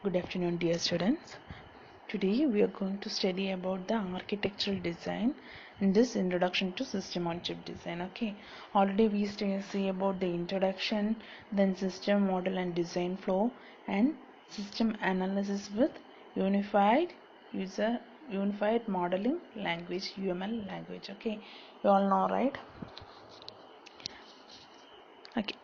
Good afternoon, dear students. Today we are going to study about the architectural design in this introduction to system on chip design. Okay, already we see about the introduction, then system model and design flow, and system analysis with unified user unified modeling language UML language. Okay, you all know, right? Okay.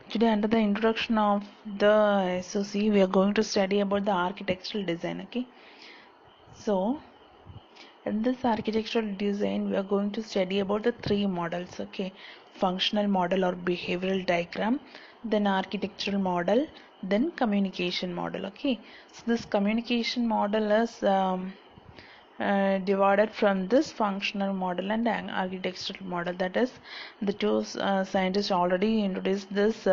Today, under the introduction of the SOC, we are going to study about the architectural design. Okay, so in this architectural design, we are going to study about the three models. Okay, functional model or behavioral diagram, then architectural model, then communication model. Okay, so this communication model is divided from this functional model and architectural model. That is, the two scientists already introduced this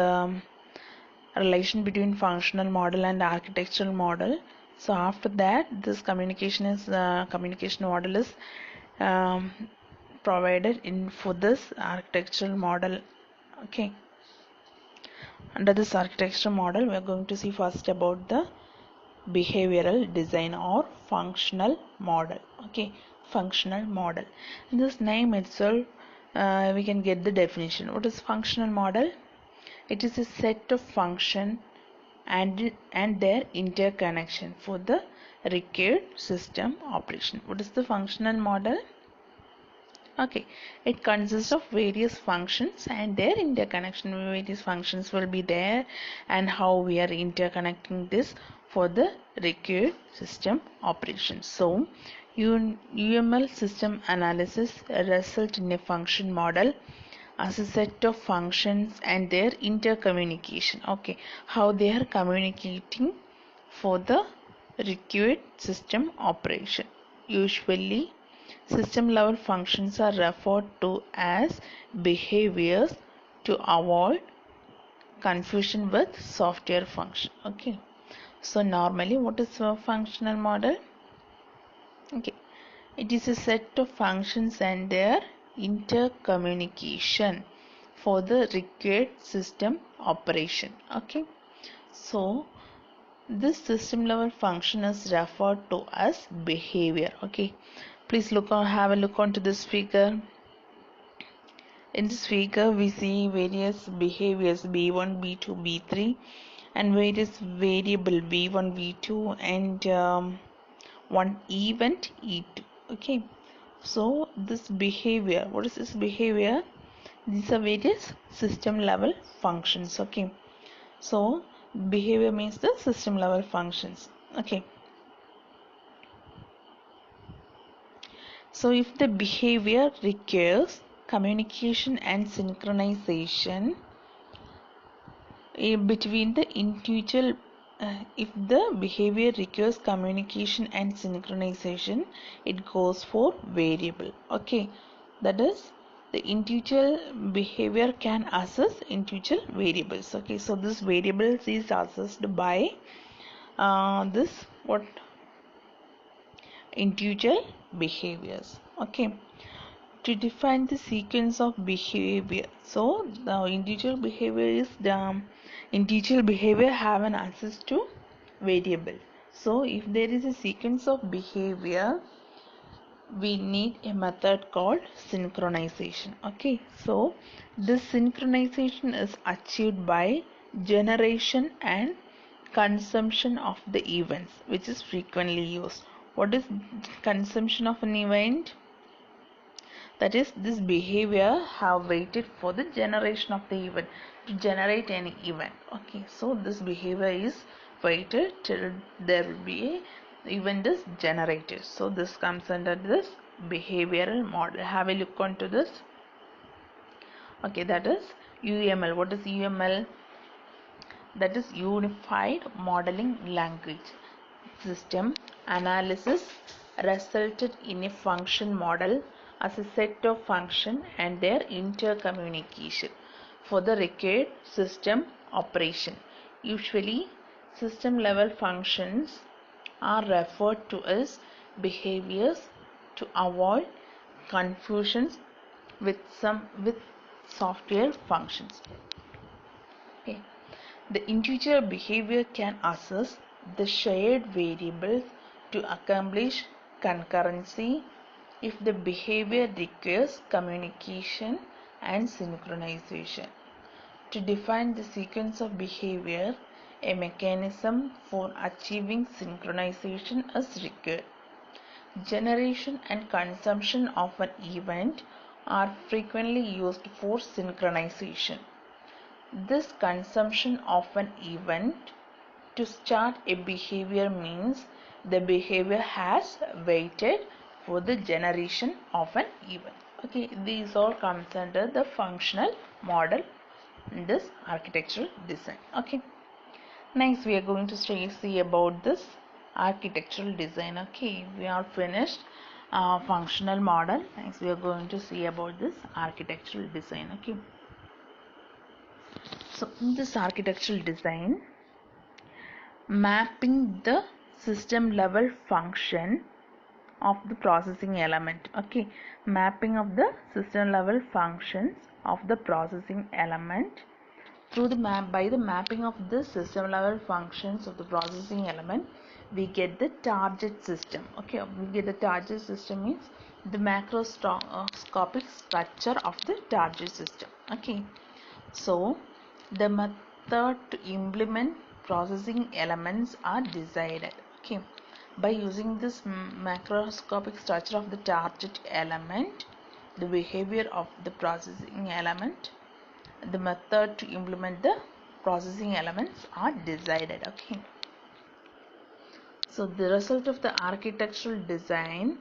relation between functional model and architectural model. So after that, this communication model is um, provided in for this architectural model. Okay, under this architectural model, we are going to see first about the behavioral design or functional model. Okay, functional model. In this name itself, we can get the definition. What is functional model? It is a set of function and their interconnection for the required system operation. What is the functional model? Okay, it consists of various functions and their interconnection. Various functions will be there, and how we are interconnecting this for the required system operation. So, UML system analysis result in a function model as a set of functions and their intercommunication. Okay, how they are communicating for the required system operation. Usually, system level functions are referred to as behaviors to avoid confusion with software function. Okay, so normally, what is a functional model? Okay, it is a set of functions and their intercommunication for the required system operation. Okay, so this system level function is referred to as behavior. Okay, please have a look onto this figure. In this figure, we see various behaviors B1, B2, B3, and various variable V1, V2, and one event E2. Okay, so this behavior, what is this behavior? These are various system level functions. Okay, so behavior means the system level functions. Okay, so if the behavior requires communication and synchronization between the individual, if the behavior requires communication and synchronization, it goes for variable. Okay, that is, the individual behavior can access individual variables. Okay, so this variables is accessed by this what individual behaviors. Okay, to define the sequence of behavior, so the individual behavior is the individual behavior have an access to variable. So if there is a sequence of behavior, we need a method called synchronization. Okay, so this synchronization is achieved by generation and consumption of the events, which is frequently used. What is consumption of an event? That is, this behavior have waited for the generation of the event to generate any event. Okay, so this behavior is waited till there will be a event is generated. So this comes under this behavioral model. Have a look onto this. Okay, that is UML. What is UML? That is Unified Modeling Language. System analysis resulted in a function model as a set of functions and their intercommunication for the required system operation. Usually, system level functions are referred to as behaviors to avoid confusions with software functions. Okay. The integer behavior can assess the shared variables to accomplish concurrency if the behavior requires communication and synchronization. To define the sequence of behavior, a mechanism for achieving synchronization is required. Generation and consumption of an event are frequently used for synchronization. This consumption of an event to start a behavior means the behavior has waited for the generation of an event. Okay, these all comes under the functional model in this architectural design. Okay, next we are going to see about this architectural design. Okay, we are finished functional model. Next we are going to see about this architectural design. Okay, so in this architectural design, mapping the system level function of the processing element. Okay, mapping of the system level functions of the processing element through the by the mapping of the system level functions of the processing element, we get the target system. Okay, we get the target system means the macroscopic structure of the target system. Okay, so the method to implement processing elements are decided. Okay, by using this macroscopic structure of the target element, the behavior of the processing element, the method to implement the processing elements are decided. Okay, so the result of the architectural design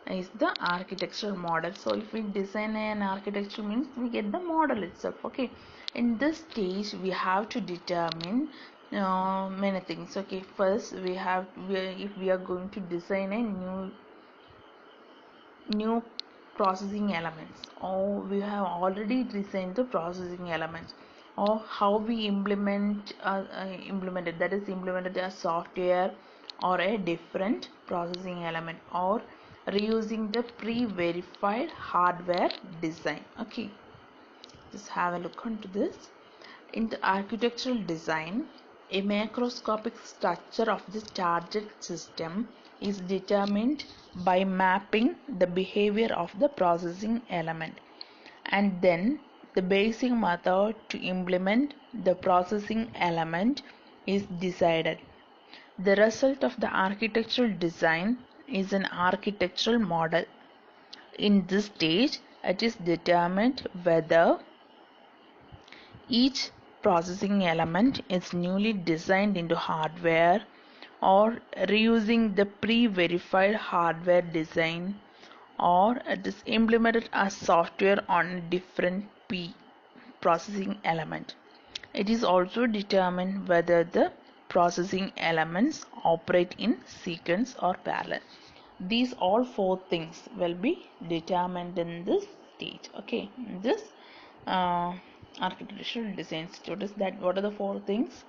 is the architectural model. So if we design an architecture means we get the model itself. Okay, in this stage we have to determine many things. Okay, first if we are going to design a new processing elements, or we have already designed the processing elements, or how we implemented, that is implemented a software or a different processing element, or reusing the pre-verified hardware design. Okay, just have a look onto this. In the architectural design, a macroscopic structure of the target system is determined by mapping the behavior of the processing element, and then the basic method to implement the processing element is decided. The result of the architectural design is an architectural model. In this stage, it is determined whether each processing element is newly designed into hardware or reusing the pre-verified hardware design, or it is implemented as software on a different processing element. It is also determined whether the processing elements operate in sequence or parallel. These all four things will be determined in this stage. Okay, in this architectural design status, that what are the four things?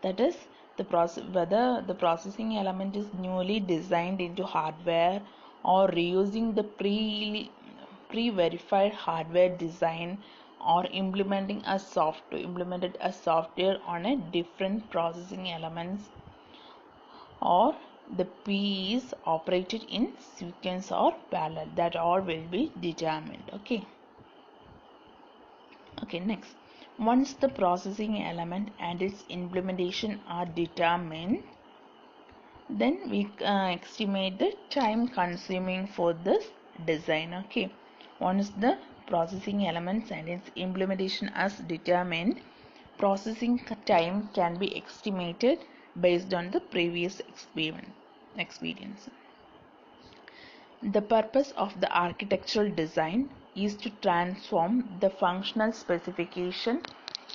That is the process, whether the processing element is newly designed into hardware or reusing the pre-verified hardware design, or implemented as software on a different processing elements, or the P is operated in sequence or parallel. That all will be determined. Okay, next, once the processing element and its implementation are determined, then we estimate the time consuming for this design. Okay, once the processing elements and its implementation is determined, processing time can be estimated based on the previous experience. The purpose of the architectural design is to transform the functional specification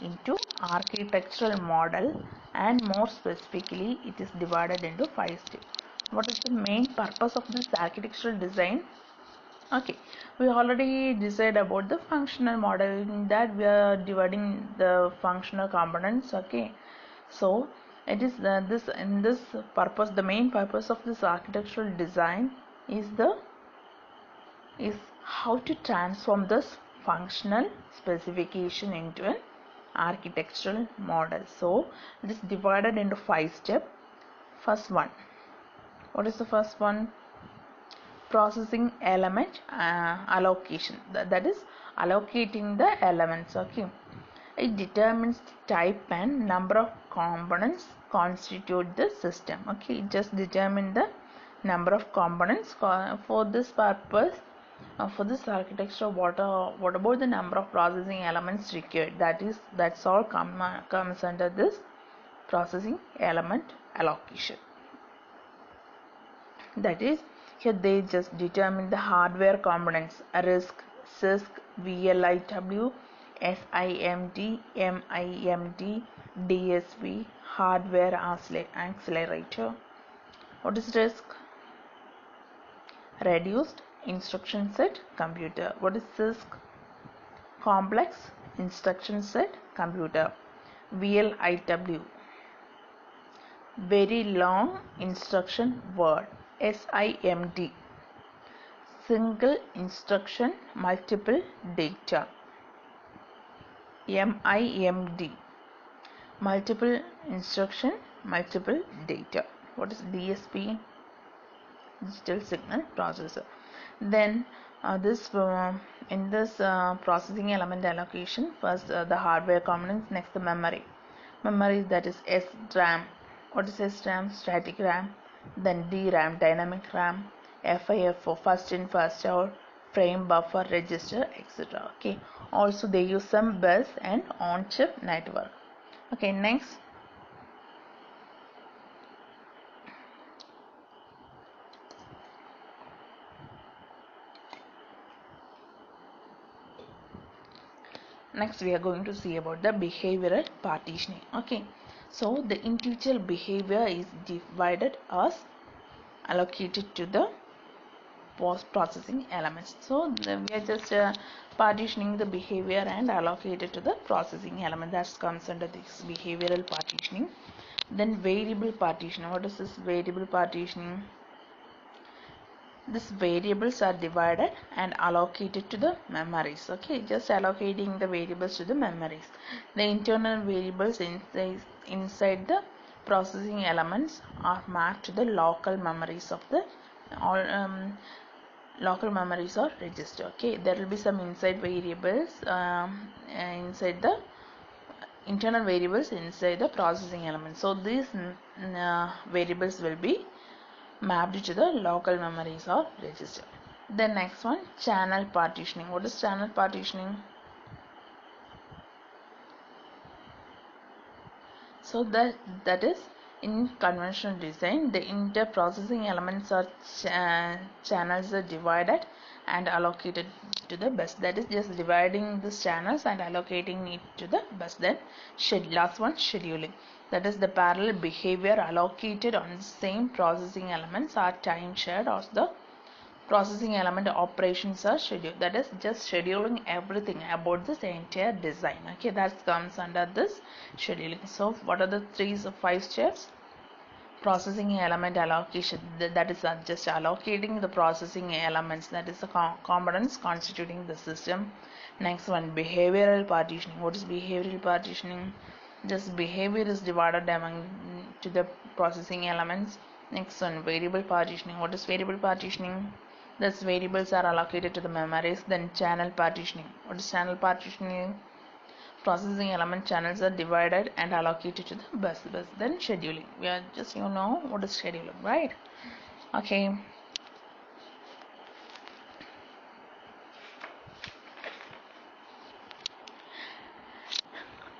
into architectural model, and more specifically it is divided into 5 steps. What is the main purpose of this architectural design? Okay, we already decided about the functional model. In that we are dividing the functional components. Okay, so it is the main purpose of this architectural design is how to transform this functional specification into an architectural model. So it is divided into 5 steps. First one, what is the first one? Processing element allocation. That is allocating the elements. Okay, it determines the type and number of components constitute the system. Okay, it just determine the number of components. For this purpose, for this architecture, what about the number of processing elements required? That's all comes under this processing element allocation. That is, here they just determine the hardware components: RISC, CISC, VLIW, SIMD, MIMD, DSP, hardware accelerator. What is RISC? Reduced instruction set computer. What is CISC? Complex instruction set computer. VLIW, very long instruction word. SIMD, single instruction multiple data. MIMD, multiple instruction multiple data. What is DSP? Digital signal processor. Then in this processing element allocation, first the hardware components, next the memory. Memory, that is SRAM. What is SRAM? Static RAM. Then DRAM, dynamic RAM. FIFO, first in first out, frame buffer register, etc. Okay, also they use some bus and on chip network. Okay, next, we are going to see about the behavioral partitioning. Okay, so the individual behavior is divided as allocated to the post-processing elements. So we are just partitioning the behavior and allocated to the processing element. That comes under this behavioral partitioning. Then variable partitioning. What is this variable partitioning? These variables are divided and allocated to the memories. Okay, just allocating the variables to the memories. The internal variables inside the processing elements are mapped to the local memories of the local memories or register. Okay, there will be some inside variables inside the internal variables inside the processing element. So these variables will be mapped to the local memories or register. The next one, channel partitioning. What is channel partitioning? So that is, in conventional design, the inter-processing elements or channels are divided and allocated to the bus. That is just dividing these channels and allocating it to the bus. Then last one, scheduling. That is the parallel behavior allocated on the same processing elements are time shared, or the processing element operations are scheduled. That is just scheduling everything about this entire design. Okay, that comes under this scheduling. So what are the 5 steps? Processing element allocation, that is just allocating the processing elements, that is the components constituting the system. Next one, behavioral partitioning. What is behavioral partitioning? Just behavior is divided among to the processing elements. Next one, variable partitioning. What is variable partitioning? Thus variables are allocated to the memories. Then channel partitioning. What is channel partitioning? Processing element channels are divided and allocated to the bus. Then scheduling. We are just, what is scheduling, right? Okay.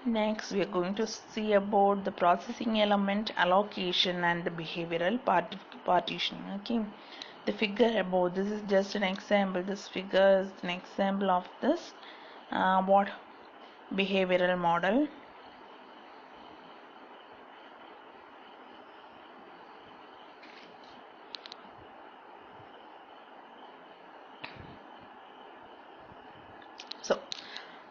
Next, we are going to see about the processing element allocation and the behavioral partitioning. Okay, the figure above, this is just an example. This figure is an example of this behavioral model. So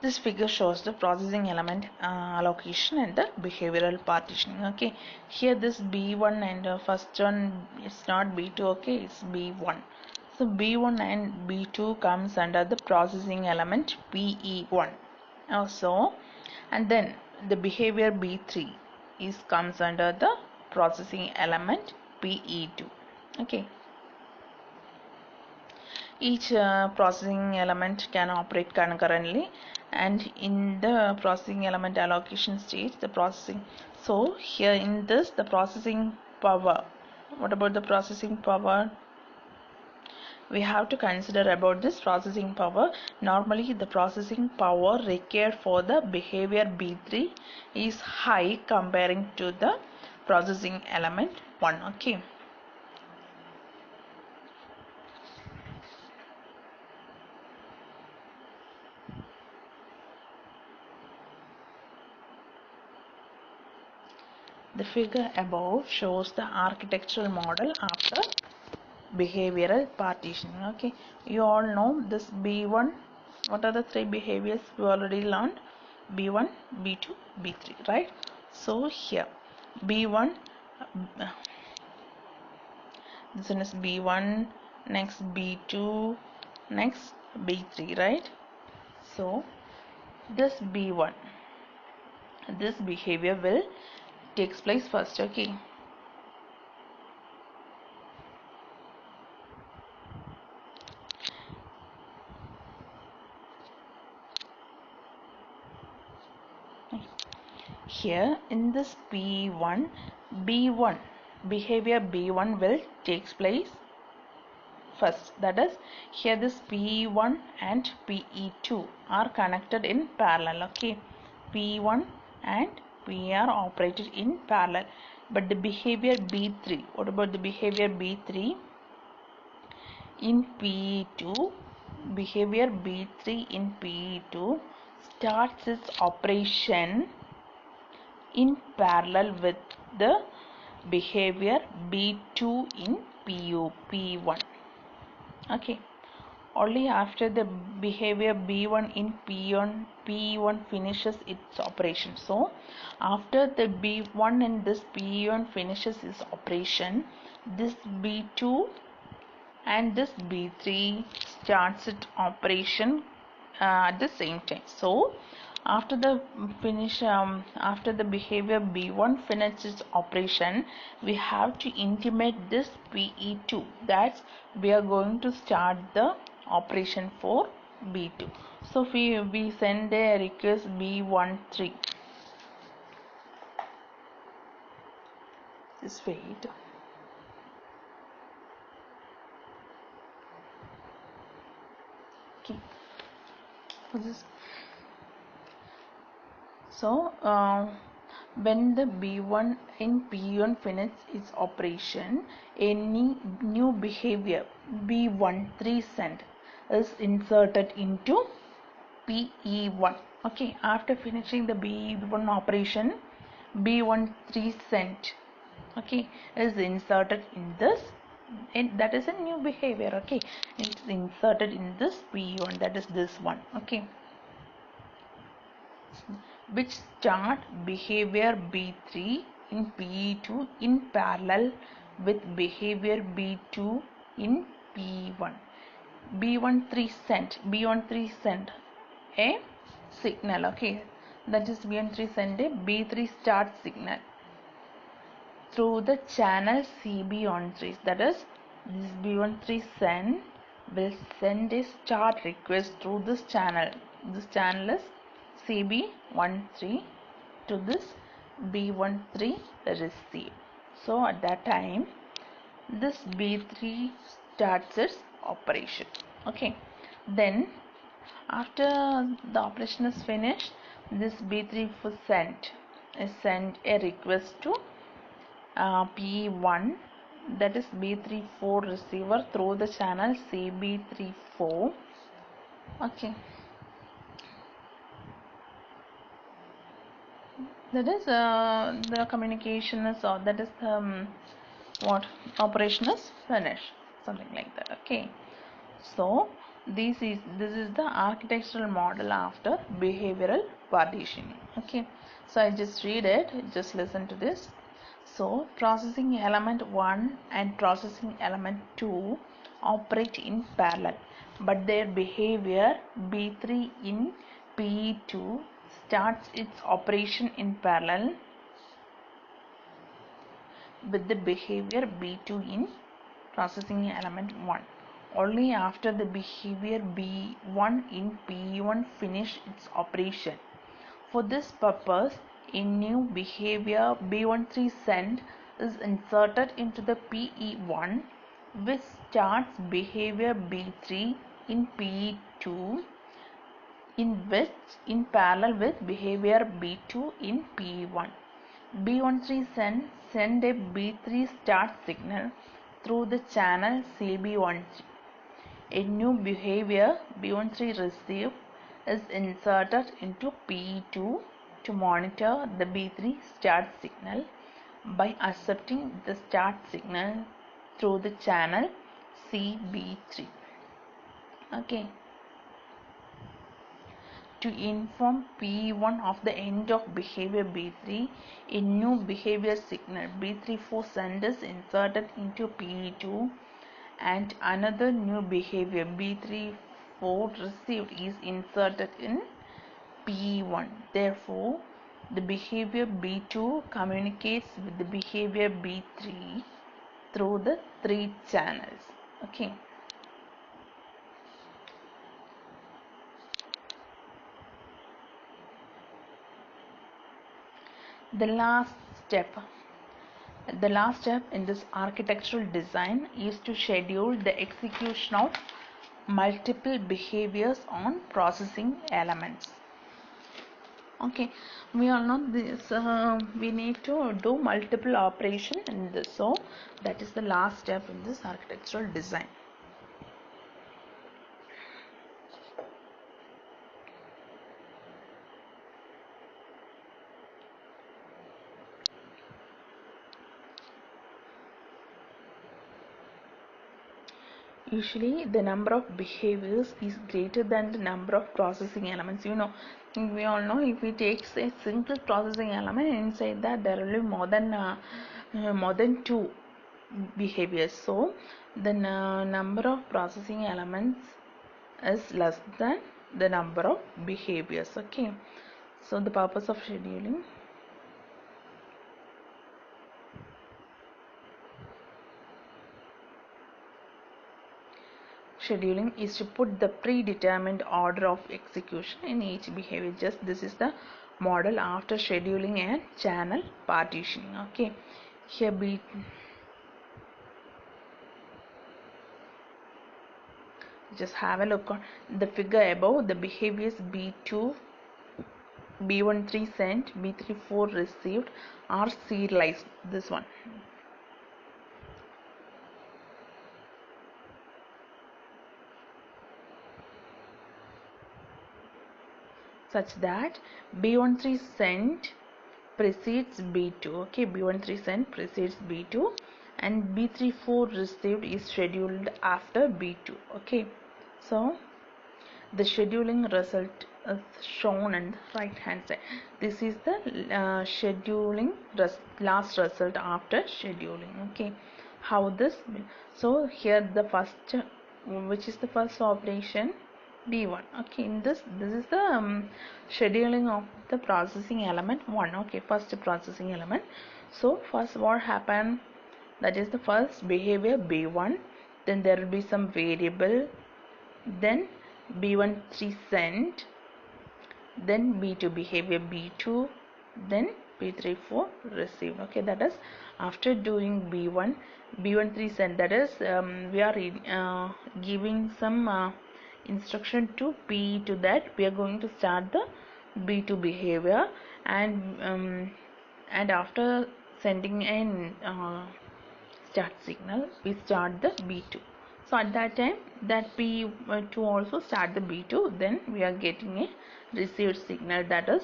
this figure shows the processing element allocation and the behavioral partitioning. Okay, here this B1 and first one, it's not B2. Okay, it's B1. So B1 and B2 comes under the processing element PE1. Also and then the behavior B3 is comes under the processing element PE2. Okay, each processing element can operate concurrently, and in the processing element allocation stage the processing, so here in this the processing power, what about the processing power? We have to consider about this processing power. Normally the processing power required for the behavior B3 is high comparing to the processing element 1. Okay, the figure above shows the architectural model after behavioral partitioning. Okay, you all know this B1. What are the three behaviors we already learned? B1, B2, B3, right? So here B1, this one is B1, next B2, next B3, right? So this B1, this behavior will takes place first. Okay, here in this B1 behavior B1 will takes place first. That is, here this P1 and PE2 are connected in parallel. Okay, P1 and P are operated in parallel, but the behavior B3, what about the behavior B3 in PE2? Behavior B3 in PE2 starts its operation in parallel with the behavior B2 in P1. Okay, only after the behavior B1 in P1 finishes its operation. So after the B1 in this P1 finishes its operation, this B2 and this B3 starts its operation at the same time. So after the after the behavior B1 finishes operation, we have to intimate this PE2 that we are going to start the operation for B2. So we send a request B13. Just wait. Okay. So when the B1 in P1 finishes its operation, any new behavior B13 sent is inserted into PE1. Okay, after finishing the B1 operation, B13 sent, okay, is inserted in this, and that is a new behavior. Okay, it's inserted in this P1, that is this one. Okay, which start behavior B3 in P2 in parallel with behavior B2 in P1. B13 sent a signal. Okay, that is B13 sent a B3 start signal through the channel CB13. That is, this B13 send will send a start request through this channel. This channel is CB13 to this B13 receive. So at that time this B3 starts its operation. Okay, then after the operation is finished, this B3 was sent a request to P1, that is B34 receiver through the channel CB34. Okay, that is the communication is, or that is what operation is finished, something like that. Okay, so this is the architectural model after behavioral partitioning. Okay, so I just read it, just listen to this. So processing element 1 and processing element 2 operate in parallel, but their behavior B3 in P2 starts its operation in parallel with the behavior B2 in processing element 1. Only after the behavior B1 in P1 finish its operation. For this purpose, a new behavior B13 send is inserted into the PE1, which starts behavior B3 in PE2, in parallel with behavior B2 in PE1. B13 send a B3 start signal through the channel CB13. A new behavior B13 receive is inserted into PE2 to monitor the B3 start signal by accepting the start signal through the channel CB3. Okay. To inform P1 of the end of behavior B3, a new behavior signal B34 send is inserted into PE2 and another new behavior B34 received is inserted in P1. Therefore, the behavior B2 communicates with the behavior B3 through the three channels. Okay. The last step in this architectural design is to schedule the execution of multiple behaviors on processing elements. Okay, we all know this. We need to do multiple operation in this, so that is the last step in this architectural design. Usually the number of behaviors is greater than the number of processing elements. We all know if we take a single processing element, inside that there will be more than two behaviors. So the number of processing elements is less than the number of behaviors. Okay, so the purpose of scheduling is to put the predetermined order of execution in each behavior. Just this is the model after scheduling and channel partitioning. Okay, here just have a look on the figure above. The behaviors B2, B13 sent, B34 received are serialized. This one. Such that B13 sent precedes B2. Okay, B13 sent precedes B2 and B34 received is scheduled after B2. Okay, so the scheduling result is shown on the right hand side. This is the scheduling last result after scheduling. Okay, how this? So here the first, which is the first operation? B1. Okay, in this is the scheduling of the processing element 1. Okay, first processing element. So first what happened, that is the first behavior B1, then there will be some variable, then B13 sent, then B2 behavior B2, then B34 received. Okay, that is after doing B13 sent, that is we are giving some instruction to P2 that we are going to start the B2 behavior, and after sending an start signal, we start the B2. So at that time that P2 also start the B2, then we are getting a received signal, that is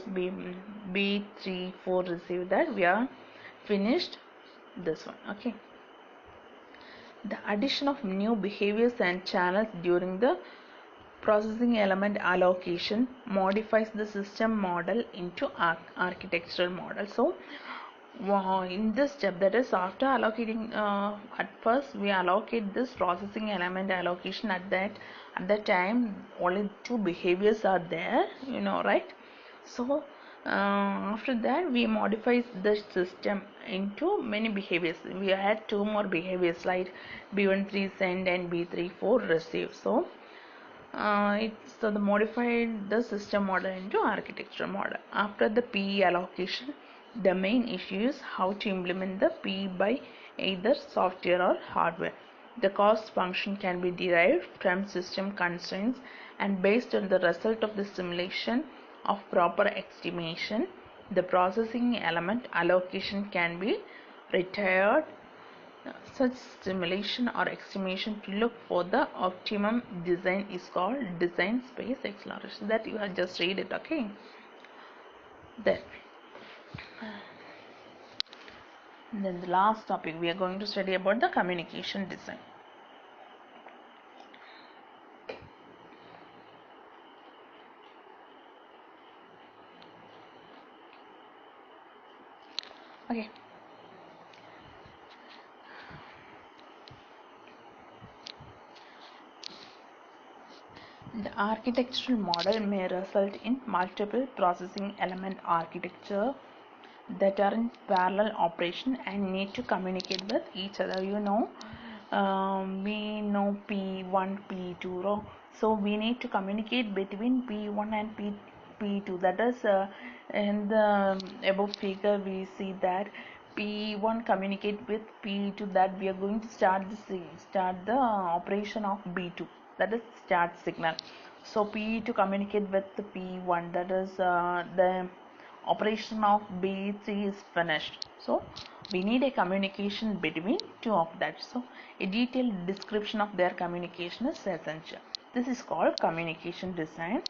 B34 received, that we are finished this one. Okay, the addition of new behaviors and channels during the processing element allocation modifies the system model into architectural model. So in this step, that is after allocating, at first we allocate this processing element allocation. At that time only two behaviors are there, right? So After that, we modify the system into many behaviors. We had two more behaviors like B13 send and B34 receive. So the modified the system model into architecture model. After the PE allocation, the main issue is how to implement the PE by either software or hardware. The cost function can be derived from system constraints, and based on the result of the simulation of proper estimation, the processing element allocation can be retired. Such simulation or estimation to look for the optimum design is called design space exploration. That you have just read it, okay? Then, then the last topic we are going to study about the communication design. Okay. The architectural model may result in multiple processing element architecture that are in parallel operation and need to communicate with each other. We know P1, P2, so we need to communicate between P1 and P2. That is, in the above figure, we see that P1 communicate with P2. That we are going to start the operation of B2. That is start signal. So P2 communicate with the P1. That is the operation of B3 is finished. So we need a communication between two of that. So a detailed description of their communication is essential. This is called communication design,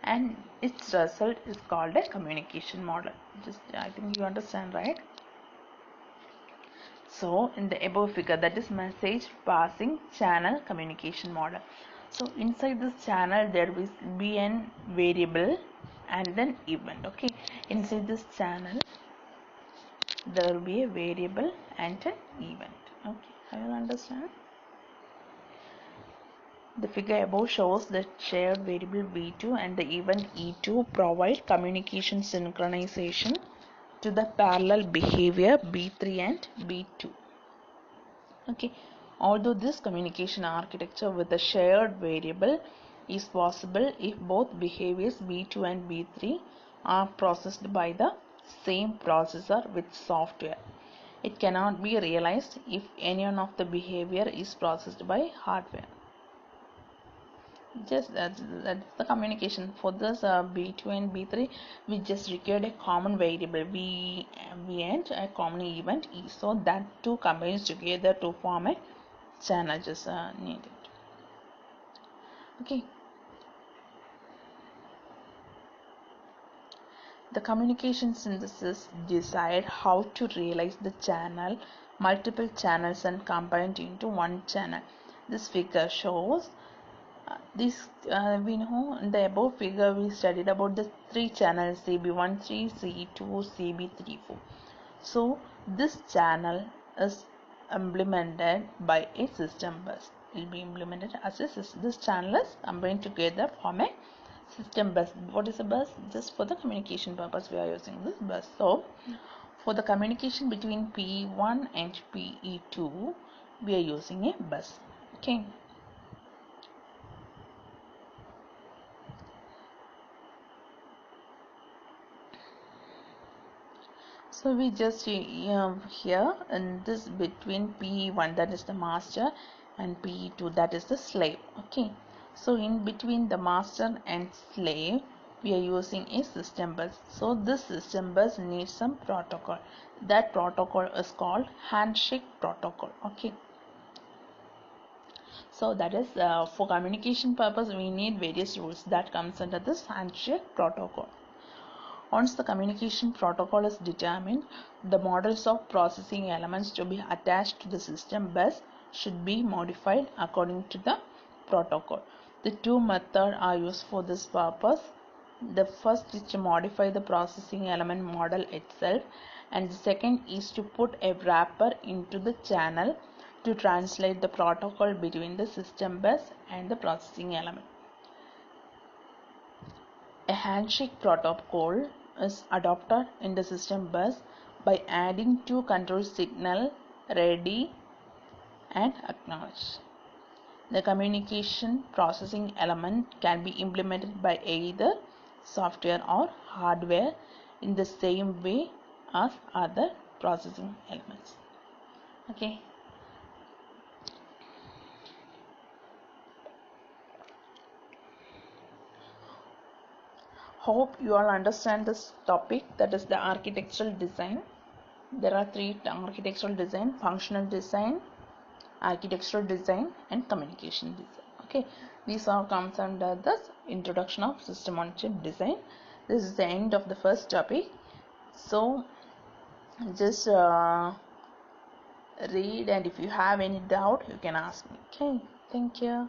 and its result is called a communication model. I think you understand, right? So in the above figure, that is message passing channel communication model. So inside this channel there will be an variable and then event. Okay, inside this channel there will be a variable and an event. Okay, I will understand. The figure above shows the shared variable B2 and the event E2 provide communication synchronization to the parallel behavior B3 and B2. Okay, although this communication architecture with a shared variable is possible if both behaviors B2 and B3 are processed by the same processor with software. It cannot be realized if any one of the behavior is processed by hardware. Just that's the communication for this B2 and B3. We just required a common variable B and a common event E, so that two combines together to form a channel. Just needed. Okay, the communication synthesis decide how to realize the channel, multiple channels, and combined into one channel. This figure shows we know in the above figure we studied about the three channels CB13, C2, CB34. So this channel is implemented by a system bus. It will be implemented as a system. This channel is combined together form a system bus. What is a bus? Just for the communication purpose we are using this bus. So for the communication between P1 and PE2 we are using a bus. Okay. So we just here in this between P1, that is the master, and P2, that is the slave. Okay, so in between the master and slave we are using a system bus. So this system bus needs some protocol. That protocol is called handshake protocol. Okay, so that is for communication purpose we need various rules that comes under this handshake protocol. Once the communication protocol is determined, the models of processing elements to be attached to the system bus should be modified according to the protocol. The two methods are used for this purpose. The first is to modify the processing element model itself, and the second is to put a wrapper into the channel to translate the protocol between the system bus and the processing element. A handshake protocol is adopted in the system bus by adding two control signal ready and acknowledge. The communication processing element can be implemented by either software or hardware in the same way as other processing elements. Okay. Hope you all understand this topic, that is the architectural design. There are three: architectural design, functional design, architectural design, and communication design. Okay, these all comes under the introduction of system on chip design. This is the end of the first topic. So just read, and if you have any doubt you can ask me. Okay, thank you.